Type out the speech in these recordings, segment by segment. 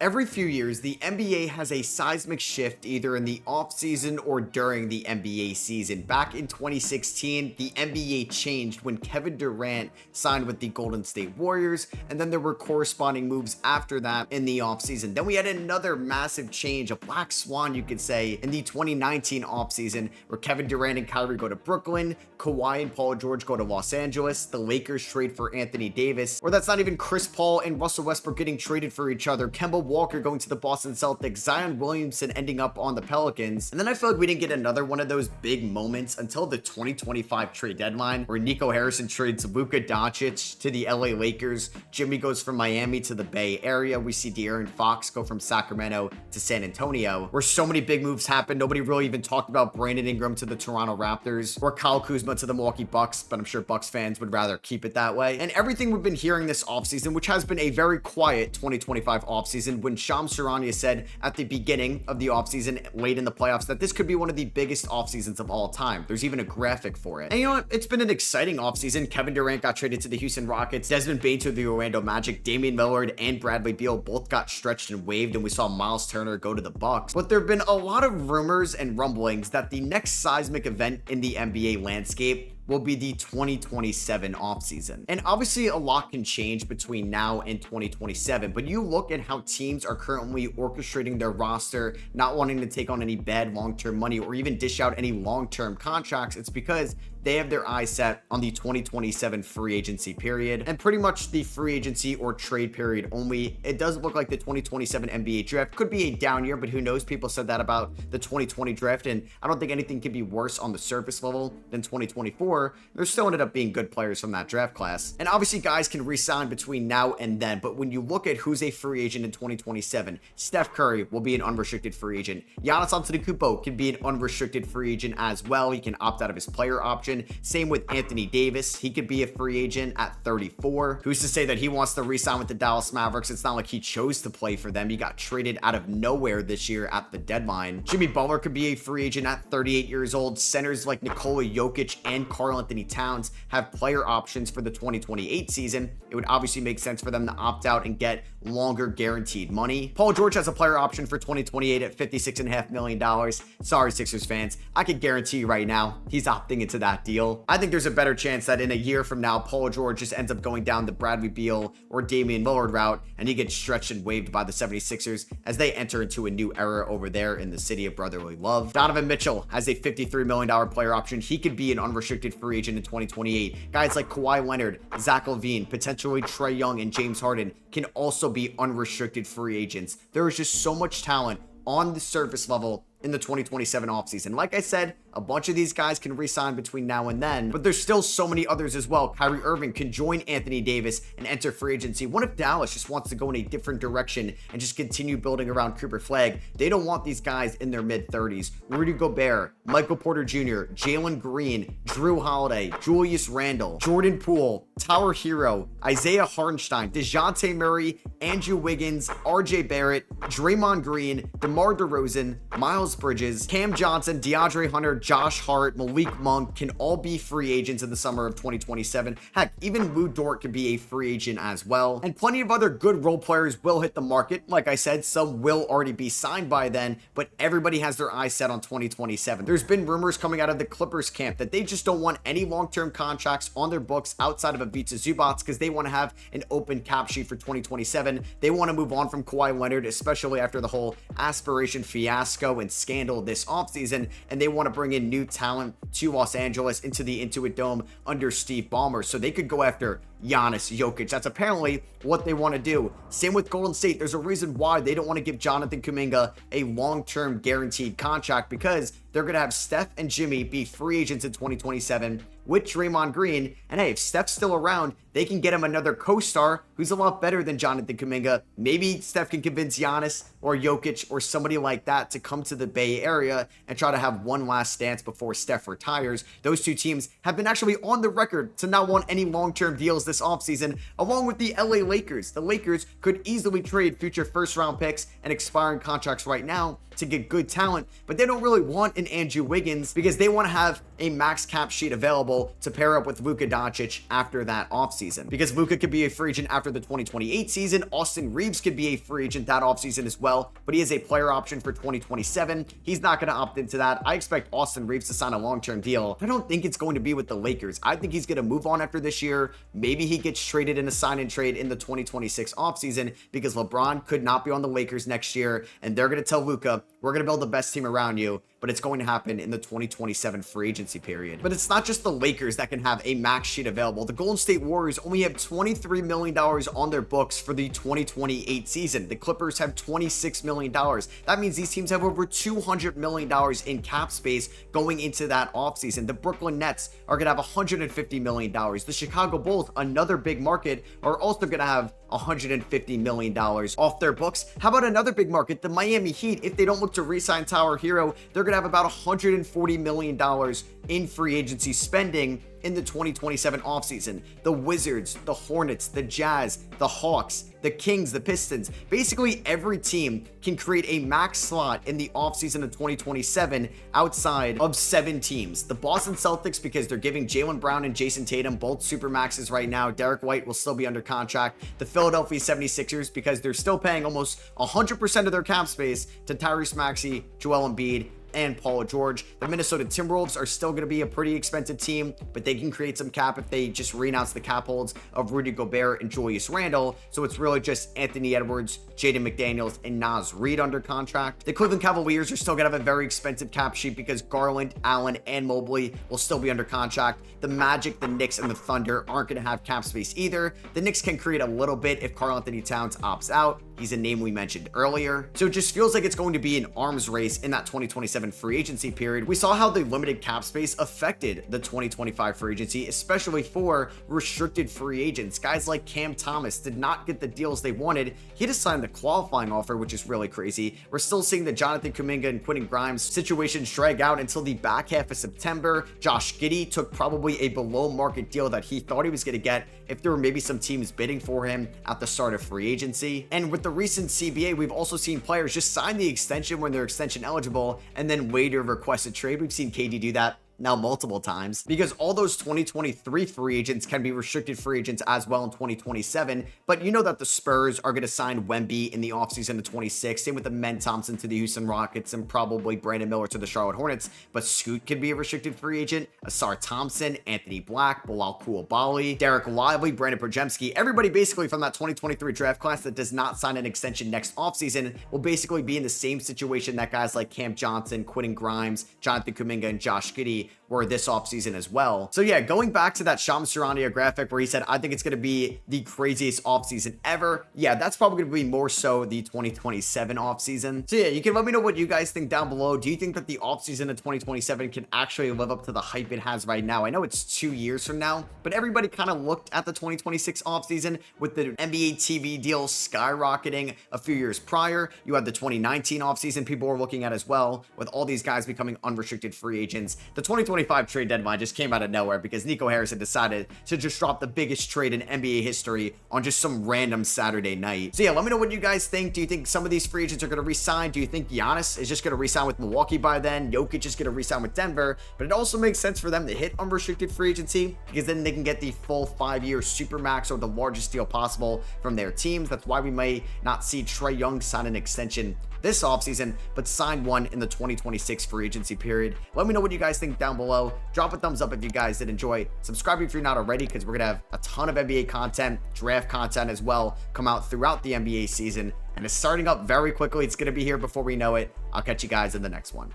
Every few years, the NBA has a seismic shift either in the offseason or during the NBA season. Back in 2016, the NBA changed when Kevin Durant signed with the Golden State Warriors, and then there were corresponding moves after that in the offseason. Then we had another massive change, a black swan, you could say, in the 2019 offseason, where Kevin Durant and Kyrie go to Brooklyn, Kawhi and Paul George go to Los Angeles, the Lakers trade for Anthony Davis, or that's not even Chris Paul and Russell Westbrook getting traded for each other, Kemba Walker going to the Boston Celtics, Zion Williamson ending up on the Pelicans. And then I feel like we didn't get another one of those big moments until the 2025 trade deadline, where Nico Harrison trades Luka Doncic to the LA Lakers, Jimmy goes from Miami to the Bay Area, we see De'Aaron Fox go from Sacramento to San Antonio, where so many big moves happened. Nobody really even talked about Brandon Ingram to the Toronto Raptors, or Kyle Kuzma to the Milwaukee Bucks, but I'm sure Bucks fans would rather keep it that way. And everything we've been hearing this offseason, which has been a very quiet 2025 offseason, when Shams Charania said at the beginning of the offseason, late in the playoffs, that this could be one of the biggest offseasons of all time. There's even a graphic for it. And you know what? It's been an exciting offseason. Kevin Durant got traded to the Houston Rockets, Desmond Bane to the Orlando Magic, Damian Lillard and Bradley Beal both got stretched and waived, and we saw Miles Turner go to the Bucks. But there have been a lot of rumors and rumblings that the next seismic event in the NBA landscape will be the 2027 offseason. And obviously a lot can change between now and 2027, but you look at how teams are currently orchestrating their roster, not wanting to take on any bad long-term money or even dish out any long-term contracts, it's because they have their eyes set on the 2027 free agency period, and pretty much the free agency or trade period only. It does look like the 2027 NBA draft could be a down year, but who knows? People said that about the 2020 draft, and I don't think anything could be worse on the surface level than 2024. There still ended up being good players from that draft class. And obviously guys can re-sign between now and then, but when you look at who's a free agent in 2027, Steph Curry will be an unrestricted free agent. Giannis Antetokounmpo can be an unrestricted free agent as well. He can opt out of his player option. Same with Anthony Davis. He could be a free agent at 34. Who's to say that he wants to re-sign with the Dallas Mavericks? It's not like he chose to play for them. He got traded out of nowhere this year at the deadline. Jimmy Butler could be a free agent at 38 years old. Centers like Nikola Jokic and Karl Anthony Towns have player options for the 2028 season. It would obviously make sense for them to opt out and get longer guaranteed money. Paul George has a player option for 2028 at $56.5 million. Sorry, Sixers fans. I can guarantee you right now, he's opting into that deal. I think there's a better chance that in a year from now, Paul George just ends up going down the Bradley Beal or Damian Lillard route, and he gets stretched and waived by the 76ers as they enter into a new era over there in the city of brotherly love. Donovan Mitchell has a $53 million player option. He could be an unrestricted free agent in 2028. Guys like Kawhi Leonard, Zach LaVine, potentially Trae Young, and James Harden can also be unrestricted free agents. There is just so much talent on the surface level in the 2027 offseason. Like I said, a bunch of these guys can re-sign between now and then, but there's still so many others as well. Kyrie Irving can join Anthony Davis and enter free agency. What if Dallas just wants to go in a different direction and just continue building around Cooper Flag? They don't want these guys in their mid-30s. Rudy Gobert, Michael Porter Jr., Jalen Green, Drew Holiday, Julius Randle, Jordan Poole, Tyler Hero, Isaiah Hartenstein, DeJounte Murray, Andrew Wiggins, RJ Barrett, Draymond Green, DeMar DeRozan, Miles Bridges, Cam Johnson, DeAndre Hunter, Josh Hart, Malik Monk can all be free agents in the summer of 2027. Heck, even Lou Dort could be a free agent as well. And plenty of other good role players will hit the market. Like I said, some will already be signed by then, but everybody has their eyes set on 2027. There's been rumors coming out of the Clippers camp that they just don't want any long-term contracts on their books outside of Ivica Zubac because they want to have an open cap sheet for 2027. They want to move on from Kawhi Leonard, especially after the whole aspiration fiasco and scandal this offseason, and they want to bring in new talent to Los Angeles into the Intuit Dome under Steve Ballmer, so they could go after Giannis, Jokic. That's apparently what they want to do. Same with Golden State. There's a reason why they don't want to give Jonathan Kuminga a long-term guaranteed contract, because they're going to have Steph and Jimmy be free agents in 2027 with Draymond Green. And hey, if Steph's still around, they can get him another co-star who's a lot better than Jonathan Kuminga. Maybe Steph can convince Giannis or Jokic or somebody like that to come to the Bay Area and try to have one last dance before Steph retires. Those two teams have been actually on the record to not want any long-term deals this offseason, along with the LA Lakers. The Lakers could easily trade future first-round picks and expiring contracts right now to get good talent, but they don't really want an Andrew Wiggins because they want to have a max cap sheet available to pair up with Luka Doncic after that offseason. Because Luka could be a free agent after the 2028 season, Austin Reeves could be a free agent that offseason as well, but he has a player option for 2027. He's not going to opt into that. I expect Austin Reeves to sign a long-term deal. I don't think it's going to be with the Lakers. I think he's going to move on after this year. Maybe he gets traded in a sign-and trade in the 2026 offseason because LeBron could not be on the Lakers next year, and they're going to tell Luka, we're going to build the best team around you, but it's going to happen in the 2027 free agency period. But it's not just the Lakers that can have a max sheet available. The Golden State Warriors only have $23 million on their books for the 2028 season. The Clippers have $26 million. That means these teams have over $200 million in cap space going into that offseason. The Brooklyn Nets are going to have $150 million. The Chicago Bulls, another big market, are also going to have $150 million off their books. How about another big market, the Miami Heat? If they don't look to re-sign Tyler Hero, they're going to have about $140 million in free agency spending in the 2027 offseason. The Wizards, the Hornets, the Jazz, the Hawks, the Kings, the Pistons, basically every team can create a max slot in the offseason of 2027 outside of 7 teams. The Boston Celtics, because they're giving Jaylen Brown and Jason Tatum both super maxes right now. Derek White will still be under contract. The Philadelphia 76ers, because they're still paying almost 100% of their cap space to Tyrese Maxey, Joel Embiid, and Paul George. The Minnesota Timberwolves are still going to be a pretty expensive team, but they can create some cap if they just renounce the cap holds of Rudy Gobert and Julius Randle. So it's really just Anthony Edwards, Jaden McDaniels, and Naz Reid under contract. The Cleveland Cavaliers are still going to have a very expensive cap sheet because Garland, Allen, and Mobley will still be under contract. The Magic, the Knicks, and the Thunder aren't going to have cap space either. The Knicks can create a little bit if Karl-Anthony Towns opts out. He's a name we mentioned earlier. So it just feels like it's going to be an arms race in that 2027 free agency period. We saw how the limited cap space affected the 2025 free agency, especially for restricted free agents. Guys like Cam Thomas did not get the deals they wanted. He had to sign the qualifying offer, which is really crazy. We're still seeing the Jonathan Kuminga and Quentin Grimes situations drag out until the back half of September. Josh Giddey took probably a below market deal that he thought he was going to get if there were maybe some teams bidding for him at the start of free agency. And with the recent CBA, we've also seen players just sign the extension when they're extension eligible and then later request a trade. We've seen KD do that now multiple times because all those 2023 free agents can be restricted free agents as well in 2027. But you know that the Spurs are going to sign Wemby in the offseason of 26. Same with the Men Thompson to the Houston Rockets and probably Brandon Miller to the Charlotte Hornets. But Scoot could be a restricted free agent. Asar Thompson, Anthony Black, Bilal Coulibaly, Derek Lively, Brandon Podziemski. Everybody basically from that 2023 draft class that does not sign an extension next offseason will basically be in the same situation that guys like Cam Johnson, Quentin Grimes, Jonathan Kuminga, and Josh Giddey were this offseason as well. So yeah, going back to that Shams Charania graphic where he said, I think it's going to be the craziest offseason ever. Yeah, that's probably going to be more so the 2027 offseason. So yeah, you can let me know what you guys think down below. Do you think that the offseason of 2027 can actually live up to the hype it has right now? I know it's 2 years from now, but everybody kind of looked at the 2026 offseason with the NBA TV deal skyrocketing a few years prior. You had the 2019 offseason people were looking at as well, with all these guys becoming unrestricted free agents. The 2025 trade deadline just came out of nowhere because Nico Harrison decided to just drop the biggest trade in NBA history on just some random Saturday night. So yeah, let me know what you guys think. Do you think some of these free agents are going to re-sign? Do you think Giannis is just going to re-sign with Milwaukee by then? Jokic is going to re-sign with Denver? But it also makes sense for them to hit unrestricted free agency because then they can get the full 5-year supermax or the largest deal possible from their teams. That's why we may not see Trae Young sign an extension this offseason, but sign one in the 2026 free agency period. Let me know what you guys think down below. Drop a thumbs up if you guys did enjoy. Subscribe if you're not already because we're going to have a ton of NBA content, draft content as well, come out throughout the NBA season. And it's starting up very quickly. It's going to be here before we know it. I'll catch you guys in the next one.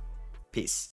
Peace.